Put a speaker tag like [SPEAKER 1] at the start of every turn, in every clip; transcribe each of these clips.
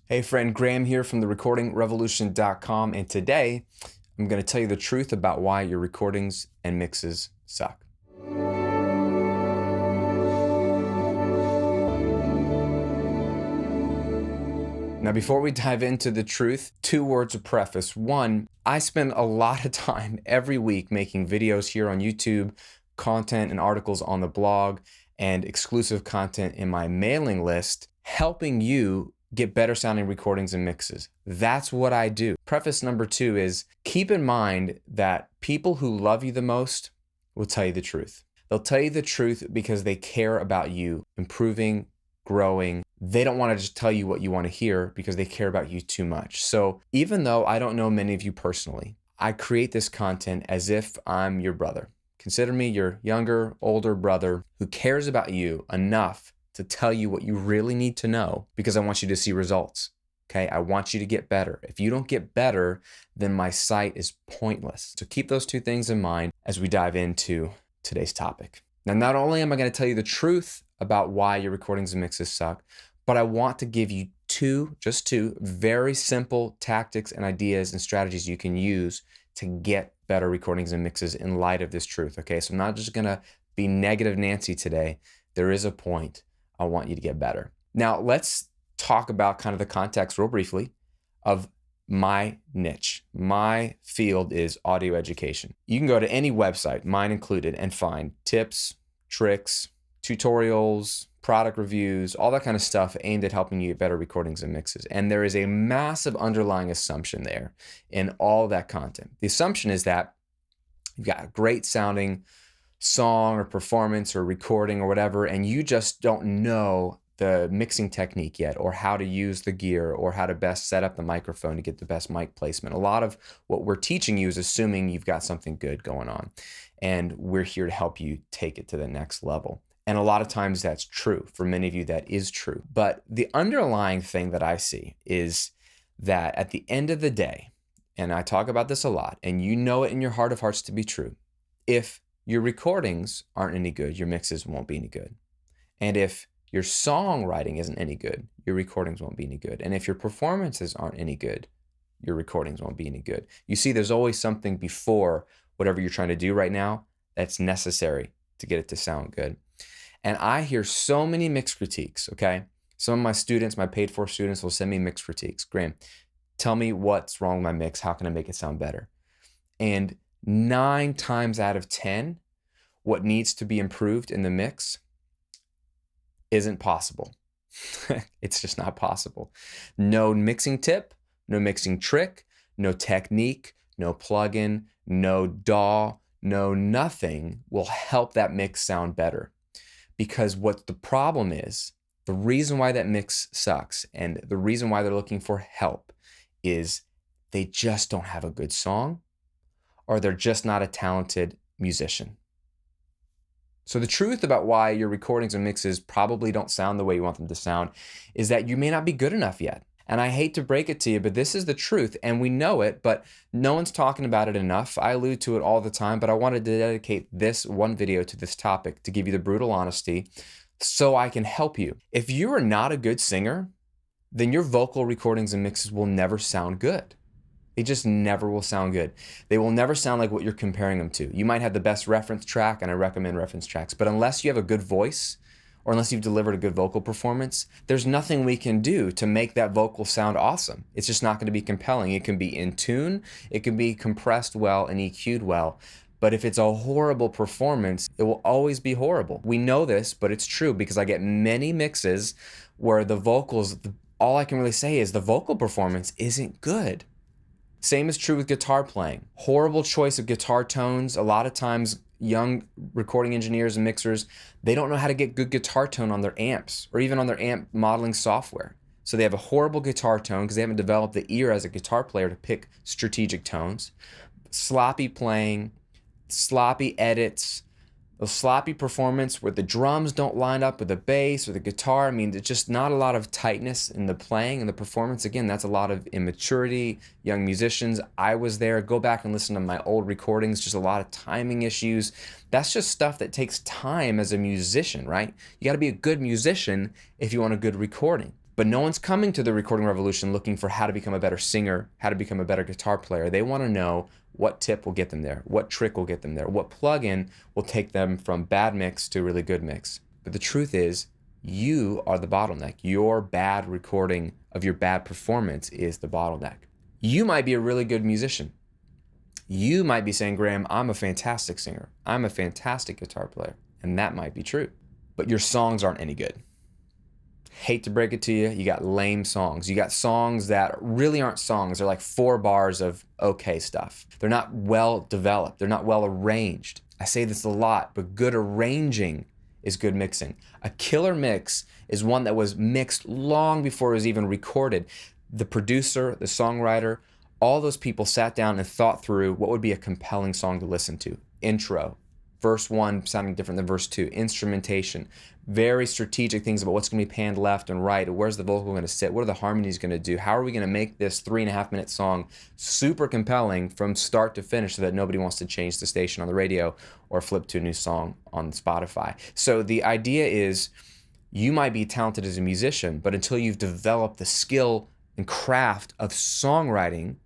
[SPEAKER 1] Hey friend, Graham here from therecordingrevolution.com, and today I'm going to tell you the truth about why your recordings and mixes suck. Now, before we dive into the truth, 2 words of preface. One, I spend a lot of time every week making videos here on YouTube, content and articles on the blog, and exclusive content in my mailing list, helping you get better sounding recordings and mixes. That's what I do. Preface number 2 is keep in mind that people who love you the most will tell you the truth. They'll tell you the truth because they care about you improving, growing. They don't want to just tell you what you want to hear because they care about you too much. So even though I don't know many of you personally, I create this content as if I'm your brother. Consider me your younger, older brother who cares about you enough to tell you what you really need to know because I want you to see results. Okay, I want you to get better. If you don't get better, then my site is pointless. So keep those 2 things in mind as we dive into today's topic. Now, not only am I going to tell you the truth about why your recordings and mixes suck, but I want to give you just two very simple tactics and ideas and strategies you can use to get better recordings and mixes in light of this truth. Okay, so I'm not just going to be negative Nancy today. There is a point. I want you to get better. Now, let's talk about kind of the context real briefly of my niche. My field is audio education. You can go to any website, mine included, and find tips, tricks, tutorials, product reviews, all that kind of stuff aimed at helping you get better recordings and mixes. And there is a massive underlying assumption there in all that content. The assumption is that you've got a great sounding song or performance or recording or whatever, and you just don't know the mixing technique yet, or how to use the gear, or how to best set up the microphone to get the best mic placement. A lot of what we're teaching you is assuming you've got something good going on, and we're here to help you take it to the next level. And a lot of times that's true. For many of you, that is true. But the underlying thing that I see is that at the end of the day, and I talk about this a lot, and you know it in your heart of hearts to be true, if your recordings aren't any good, your mixes won't be any good. And if your songwriting isn't any good, your recordings won't be any good. And if your performances aren't any good, your recordings won't be any good. You see, there's always something before whatever you're trying to do right now that's necessary to get it to sound good. And I hear so many mix critiques, okay? Some of my students, my paid for students, will send me mix critiques. Graham, tell me what's wrong with my mix. How can I make it sound better? And 9 times out of 10, what needs to be improved in the mix isn't possible. It's just not possible. No mixing tip, no mixing trick, no technique, no plugin, no DAW, no nothing will help that mix sound better. Because what the problem is, the reason why that mix sucks and the reason why they're looking for help is they just don't have a good song, or they're just not a talented musician. So the truth about why your recordings and mixes probably don't sound the way you want them to sound is that you may not be good enough yet. And I hate to break it to you, but this is the truth, and we know it, but no one's talking about it enough. I allude to it all the time, but I wanted to dedicate this one video to this topic to give you the brutal honesty so I can help you. If you are not a good singer, then your vocal recordings and mixes will never sound good. They just never will sound good. They will never sound like what you're comparing them to. You might have the best reference track, and I recommend reference tracks, but unless you have a good voice, or unless you've delivered a good vocal performance, there's nothing we can do to make that vocal sound awesome. It's just not going to be compelling. It can be in tune, it can be compressed well and EQ'd well, but if it's a horrible performance, it will always be horrible. We know this, but it's true because I get many mixes where the vocals, all I can really say is the vocal performance isn't good. Same is true with guitar playing. Horrible choice of guitar tones. A lot of times, young recording engineers and mixers, they don't know how to get good guitar tone on their amps or even on their amp modeling software. So they have a horrible guitar tone because they haven't developed the ear as a guitar player to pick strategic tones. Sloppy playing, sloppy edits, a sloppy performance where the drums don't line up with the bass or the guitar. I mean, there's just not a lot of tightness in the playing and the performance. Again, that's a lot of immaturity, young musicians. I was there. Go back and listen to my old recordings, just a lot of timing issues. That's just stuff that takes time as a musician, right? You got to be a good musician if you want a good recording. But no one's coming to the recording revolution looking for how to become a better singer, how to become a better guitar player. They want to know what tip will get them there, what trick will get them there, what plugin will take them from bad mix to really good mix. But the truth is, you are the bottleneck. Your bad recording of your bad performance is the bottleneck. You might be a really good musician. You might be saying, Graham, I'm a fantastic singer. I'm a fantastic guitar player. And that might be true. But your songs aren't any good. Hate to break it to you, you got lame songs. You got songs that really aren't songs. They're like 4 bars of okay stuff. They're not well developed. They're not well arranged. I say this a lot, but good arranging is good mixing. A killer mix is one that was mixed long before it was even recorded. The producer, the songwriter, all those people sat down and thought through what would be a compelling song to listen to. Intro, verse 1 sounding different than verse 2, instrumentation, very strategic things about what's going to be panned left and right, where's the vocal going to sit, what are the harmonies going to do, how are we going to make this 3.5-minute song super compelling from start to finish so that nobody wants to change the station on the radio or flip to a new song on Spotify. So the idea is you might be talented as a musician, but until you've developed the skill and craft of songwriting,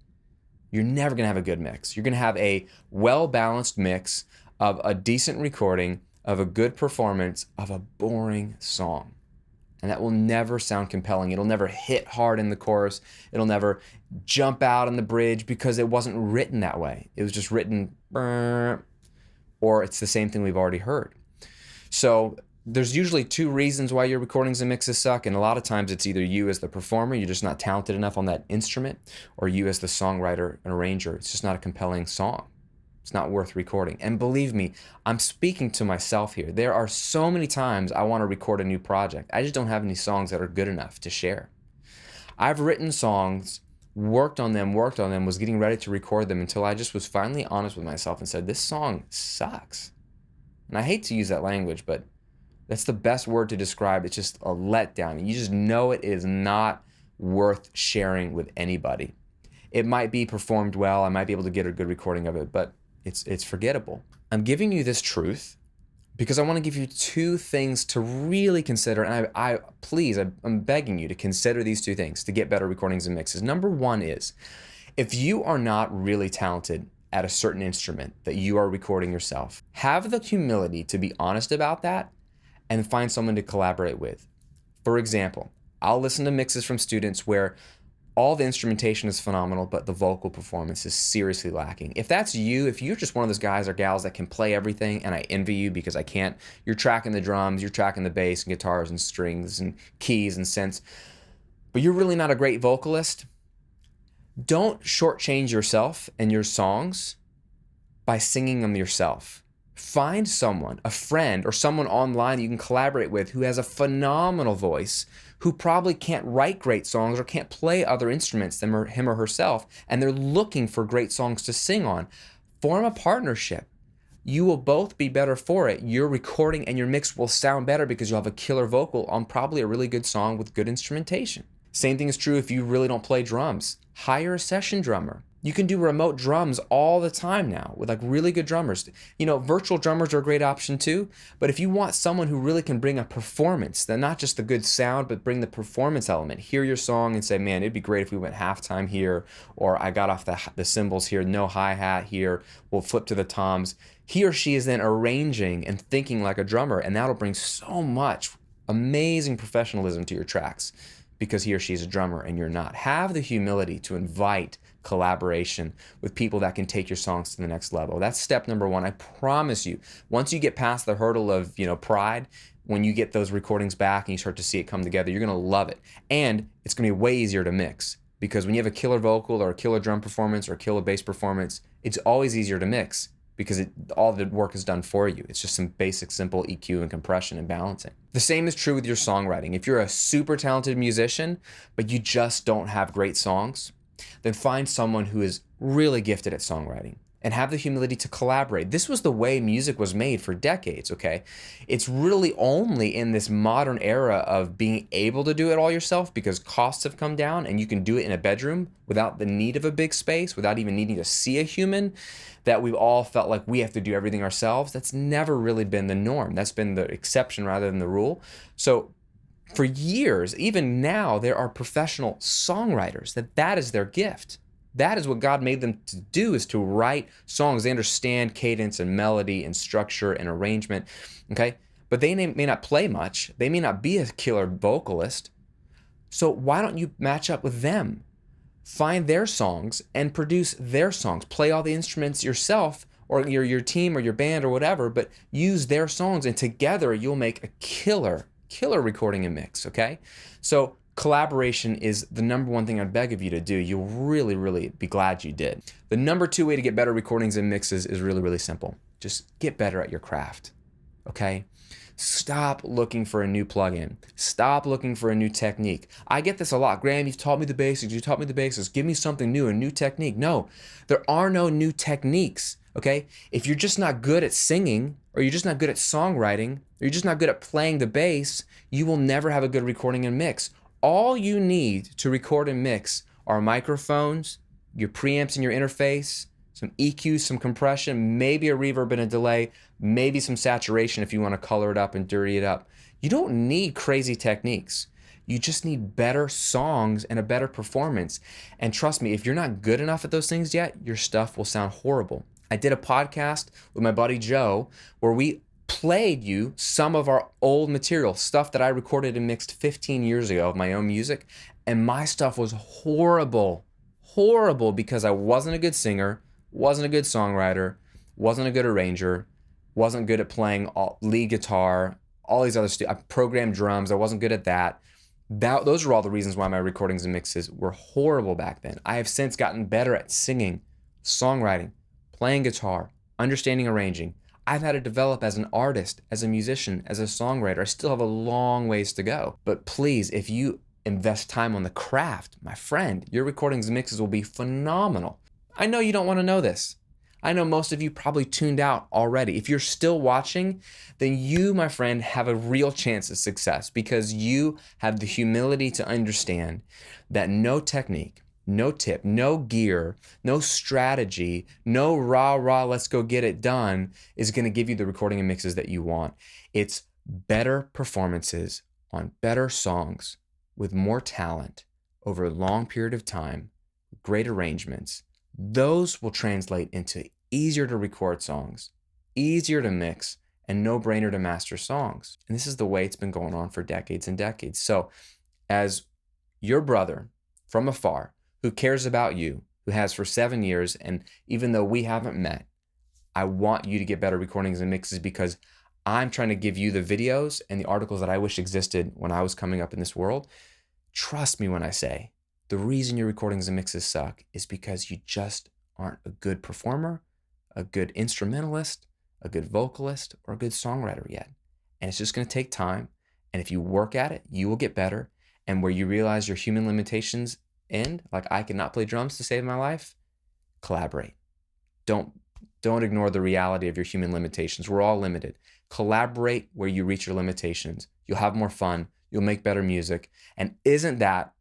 [SPEAKER 1] you're never going to have a good mix. You're going to have a well-balanced mix of a decent recording, of a good performance, of a boring song. And that will never sound compelling. It'll never hit hard in the chorus. It'll never jump out on the bridge because it wasn't written that way. It was just written, or it's the same thing we've already heard. So there's usually 2 reasons why your recordings and mixes suck, and a lot of times it's either you as the performer, you're just not talented enough on that instrument, or you as the songwriter and arranger. It's just not a compelling song. It's not worth recording. And believe me, I'm speaking to myself here. There are so many times I want to record a new project. I just don't have any songs that are good enough to share. I've written songs, worked on them, was getting ready to record them until I just was finally honest with myself and said, this song sucks. And I hate to use that language, but that's the best word to describe. It's just a letdown. You just know it is not worth sharing with anybody. It might be performed well. I might be able to get a good recording of it, but it's forgettable. I'm giving you this truth because I want to give you 2 things to really consider. And please, I'm begging you to consider these 2 things to get better recordings and mixes. Number 1 is, if you are not really talented at a certain instrument that you are recording yourself, have the humility to be honest about that and find someone to collaborate with. For example, I'll listen to mixes from students where all the instrumentation is phenomenal, but the vocal performance is seriously lacking. If that's you, if you're just one of those guys or gals that can play everything, and I envy you because I can't, you're tracking the drums, you're tracking the bass and guitars and strings and keys and synths, but you're really not a great vocalist, don't shortchange yourself and your songs by singing them yourself. Find someone, a friend or someone online you can collaborate with who has a phenomenal voice, who probably can't write great songs or can't play other instruments than him or herself, and they're looking for great songs to sing on. Form a partnership. You will both be better for it. Your recording and your mix will sound better because you'll have a killer vocal on probably a really good song with good instrumentation. Same thing is true if you really don't play drums. Hire a session drummer. You can do remote drums all the time now with like really good drummers. You know, virtual drummers are a great option too, but if you want someone who really can bring a performance, then not just the good sound, but bring the performance element, hear your song and say, man, it'd be great if we went halftime here, or I got off the cymbals here, no hi-hat here, we'll flip to the toms. He or she is then arranging and thinking like a drummer, and that'll bring so much amazing professionalism to your tracks because he or she is a drummer and you're not. Have the humility to invite collaboration with people that can take your songs to the next level. That's step number 1. I promise you, once you get past the hurdle of, pride, when you get those recordings back and you start to see it come together, you're going to love it. And it's going to be way easier to mix because when you have a killer vocal or a killer drum performance or a killer bass performance, it's always easier to mix because all the work is done for you. It's just some basic, simple EQ and compression and balancing. The same is true with your songwriting. If you're a super talented musician, but you just don't have great songs, then find someone who is really gifted at songwriting and have the humility to collaborate. This was the way music was made for decades, okay? It's really only in this modern era of being able to do it all yourself because costs have come down and you can do it in a bedroom without the need of a big space, without even needing to see a human, that we've all felt like we have to do everything ourselves. That's never really been the norm. That's been the exception rather than the rule. So for years, even now, there are professional songwriters that is their gift. That is what God made them to do, is to write songs. They understand cadence and melody and structure and arrangement, okay? But they may not play much. They may not be a killer vocalist. So why don't you match up with them? Find their songs and produce their songs. Play all the instruments yourself, or your team or your band or whatever, but use their songs, and together you'll make a killer recording and mix, okay? So collaboration is the number one thing I'd beg of you to do. You'll really, really be glad you did. The number two way to get better recordings and mixes is really, really simple. Just get better at your craft, okay? Stop looking for a new plugin. Stop looking for a new technique. I get this a lot. Graham, you've taught me the basics. You taught me the basics. Give me something new, a new technique. No, there are no new techniques, okay? If you're just not good at singing, or you're just not good at songwriting, or you're just not good at playing the bass, you will never have a good recording and mix. All you need to record and mix are microphones, your preamps and your interface, some EQ, some compression, maybe a reverb and a delay, maybe some saturation if you want to color it up and dirty it up. You don't need crazy techniques. You just need better songs and a better performance. And trust me, if you're not good enough at those things yet, your stuff will sound horrible. I did a podcast with my buddy Joe where we played you some of our old material, stuff that I recorded and mixed 15 years ago of my own music, and my stuff was horrible because I wasn't a good singer, wasn't a good songwriter, wasn't a good arranger, wasn't good at playing lead guitar, all these other stuff. I programmed drums, I wasn't good at that. Those are all the reasons why my recordings and mixes were horrible back then. I have since gotten better at singing, songwriting, playing guitar, understanding arranging. I've had to develop as an artist, as a musician, as a songwriter. I still have a long ways to go. But please, if you invest time on the craft, my friend, your recordings and mixes will be phenomenal. I know you don't want to know this. I know most of you probably tuned out already. If you're still watching, then you, my friend, have a real chance of success because you have the humility to understand that no technique, no tip, no gear, no strategy, no rah, let's go get it done is going to give you the recording and mixes that you want. It's better performances on better songs with more talent over a long period of time, great arrangements. Those will translate into easier to record songs, easier to mix, and no-brainer to master songs. And this is the way it's been going on for decades and decades. So as your brother from afar, who cares about you, who has for 7 years, and even though we haven't met, I want you to get better recordings and mixes because I'm trying to give you the videos and the articles that I wish existed when I was coming up in this world. Trust me when I say, the reason your recordings and mixes suck is because you just aren't a good performer, a good instrumentalist, a good vocalist, or a good songwriter yet. And it's just going to take time. And if you work at it, you will get better. And where you realize your human limitations end, like I cannot play drums to save my life, collaborate. Don't ignore the reality of your human limitations. We're all limited. Collaborate where you reach your limitations. You'll have more fun. You'll make better music. And isn't that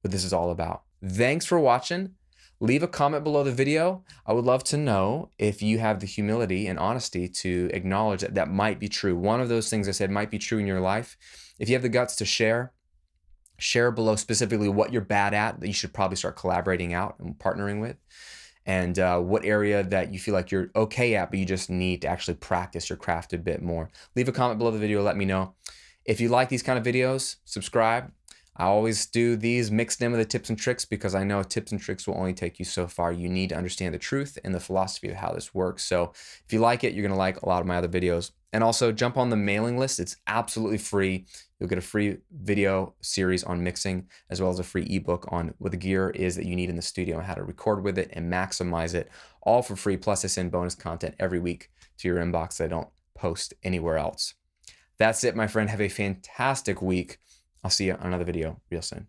[SPEAKER 1] what this is all about? Thanks for watching. Leave a comment below the video. I would love to know if you have the humility and honesty to acknowledge that that might be true. One of those things I said might be true in your life. If you have the guts to share below specifically what you're bad at that you should probably start collaborating out and partnering with, and what area that you feel like you're okay at, but you just need to actually practice your craft a bit more. Leave a comment below the video, let me know. If you like these kind of videos, subscribe. I always do these mixed in with the tips and tricks because I know tips and tricks will only take you so far. You need to understand the truth and the philosophy of how this works. So if you like it, you're going to like a lot of my other videos. And also jump on the mailing list. It's absolutely free. You'll get a free video series on mixing as well as a free ebook on what the gear is that you need in the studio and how to record with it and maximize it, all for free. Plus I send bonus content every week to your inbox that I don't post anywhere else. That's it, my friend. Have a fantastic week. I'll see you on another video real soon.